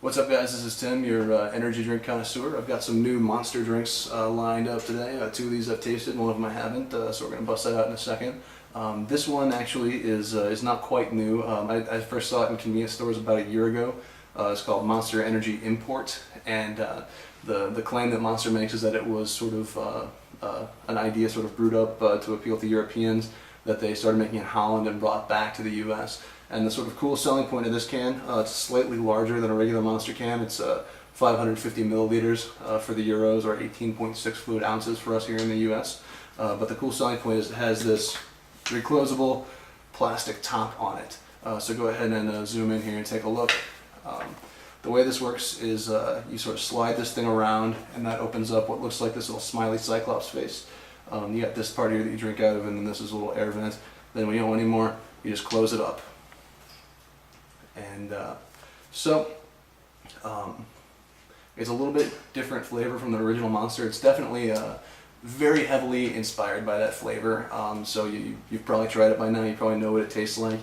What's up, guys? This is Tim, your energy drink connoisseur. I've got some new Monster drinks lined up today. Two of these I've tasted, one of them I haven't, so we're going to bust that out in a second. This one actually is not quite new. I first saw it in convenience stores about a year ago. It's called Monster Energy Import, and the claim that Monster makes is that it was sort of an idea sort of brewed up to appeal to Europeans, that they started making in Holland and brought back to the US. And the sort of cool selling point of this can, it's slightly larger than a regular Monster can. It's 550 milliliters for the Euros, or 18.6 fluid ounces for us here in the US. But the cool selling point is it has this reclosable plastic top on it. So go ahead and zoom in here and take a look. The way this works is you sort of slide this thing around, and that opens up what looks like this little smiley cyclops face. You got this part here that you drink out of, and then this is a little air vent. Then when you don't want any more, you just close it up. And it's a little bit different flavor from the original Monster. It's definitely very heavily inspired by that flavor. So you've probably tried it by now. You probably know what it tastes like.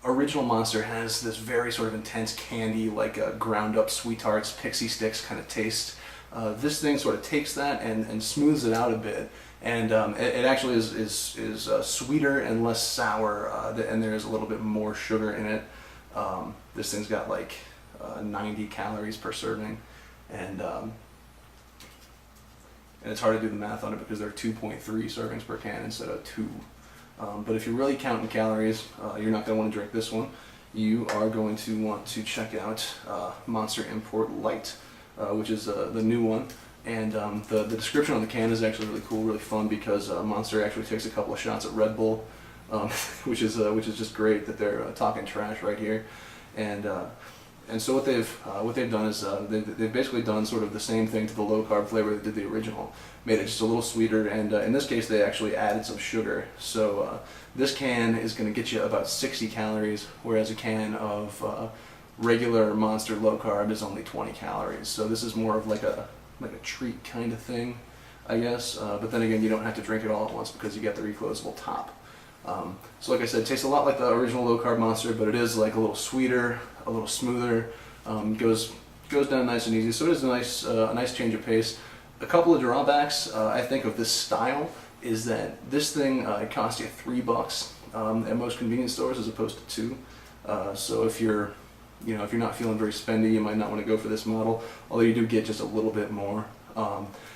Original Monster has this very sort of intense candy, like ground up Sweethearts, Pixie Sticks kind of taste. This thing sort of takes that and smooths it out a bit. And it actually is sweeter and less sour, and there is a little bit more sugar in it. This thing's got like 90 calories per serving, and it's hard to do the math on it because there are 2.3 servings per can instead of 2. But if you're really counting calories, you're not going to want to drink this one. You are going to want to check out Monster Import Light, which is the new one. And the description on the can is actually really cool, really fun, because Monster actually takes a couple of shots at Red Bull, which is just great that they're talking trash right here. And so what they've done is they've basically done sort of the same thing to the low-carb flavor that did the original, made it just a little sweeter, and in this case they actually added some sugar. So this can is going to get you about 60 calories, whereas a can of regular Monster low-carb is only 20 calories. So this is more of like a treat kind of thing, I guess. But then again, you don't have to drink it all at once because you get the reclosable top. So like I said, it tastes a lot like the original low-carb Monster, but it is like a little sweeter, a little smoother. Goes down nice and easy. So it is a nice change of pace. A couple of drawbacks, I think, of this style is that this thing it costs you $3 at most convenience stores as opposed to $2. So if you're not feeling very spendy, you might not want to go for this model, although you do get just a little bit more.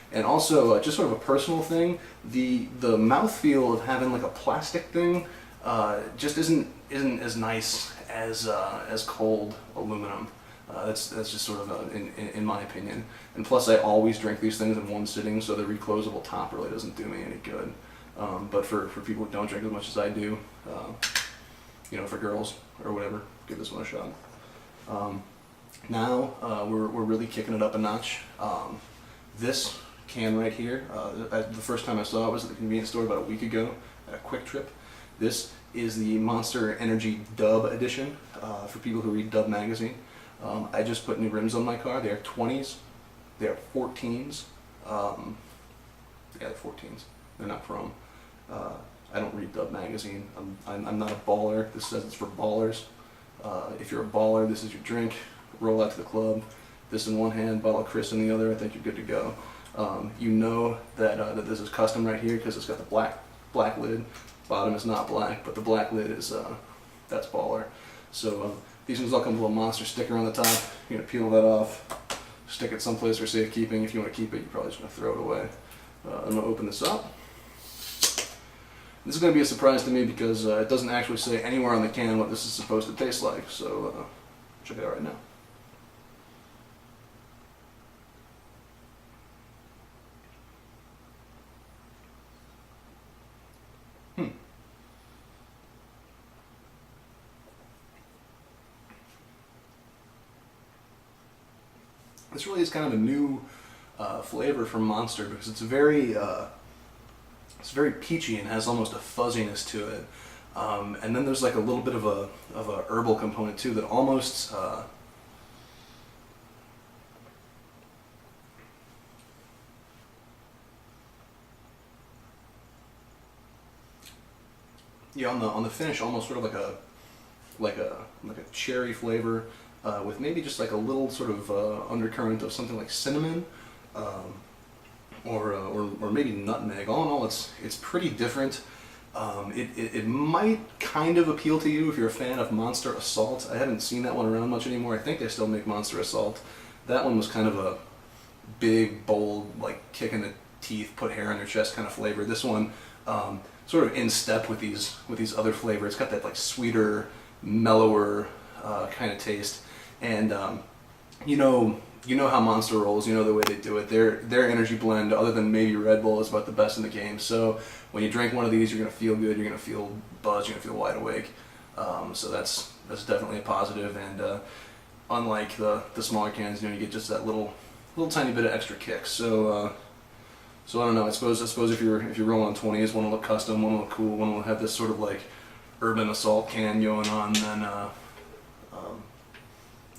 And also, just sort of a personal thing, the mouthfeel of having like a plastic thing just isn't as nice as cold aluminum. That's just sort of in my opinion. And plus, I always drink these things in one sitting, so the reclosable top really doesn't do me any good. But for people who don't drink as much as I do, for girls or whatever, give this one a shot. Now we're really kicking it up a notch. This can right here, the first time I saw it was at the convenience store about a week ago at a Quick Trip. This is the Monster Energy Dub edition for people who read Dub magazine. I just put new rims on my car. They are 20s. They are 14s. Yeah, they're 14s. They're not chrome. I don't read Dub magazine. I'm not a baller. This says it's for ballers. If you're a baller, this is your drink. Roll out to the club. This in one hand, bottle of Chris in the other. I think you're good to go. You know that this is custom right here because it's got the black lid. Bottom is not black, but the black lid is that's baller. So these ones all come with a little Monster sticker on the top. You're gonna peel that off, stick it someplace for safekeeping. If you want to keep it, you're probably just gonna throw it away. I'm gonna open this up. This is going to be a surprise to me because it doesn't actually say anywhere on the can what this is supposed to taste like, so check it out right now. This really is kind of a new flavor from Monster because it's very peachy and has almost a fuzziness to it. And then there's like a little bit of a herbal component too that almost on the finish, almost sort of like a cherry flavor, with maybe just like a little sort of undercurrent of something like cinnamon, or maybe nutmeg. All in all, it's pretty different. It might kind of appeal to you if you're a fan of Monster Assault. I haven't seen that one around much anymore. I think they still make Monster Assault. That one was kind of a big, bold, like kick in the teeth, put hair on your chest kind of flavor. This one, sort of in step with these other flavors. It's got that like sweeter, mellower kind of taste. And you know how Monster rolls. You know the way they do it. Their energy blend, other than maybe Red Bull, is about the best in the game. So when you drink one of these, you're gonna feel good. You're gonna feel buzzed. You're gonna feel wide awake. So that's definitely a positive. And unlike the smaller cans, you get just that little tiny bit of extra kick. So I don't know. I suppose if you're rolling on 20s, one will look custom, one will look cool, one will have this sort of like urban assault can going on. Then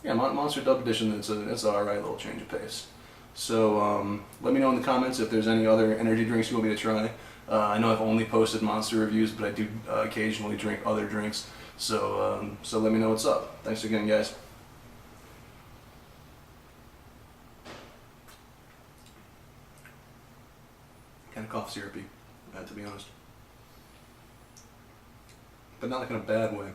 yeah, Monster Dub Edition. It's an alright little change of pace. So let me know in the comments if there's any other energy drinks you want me to try. I know I've only posted Monster reviews, but I do occasionally drink other drinks. So let me know what's up. Thanks again, guys. Kind of cough syrupy, to be honest, but not like in a bad way.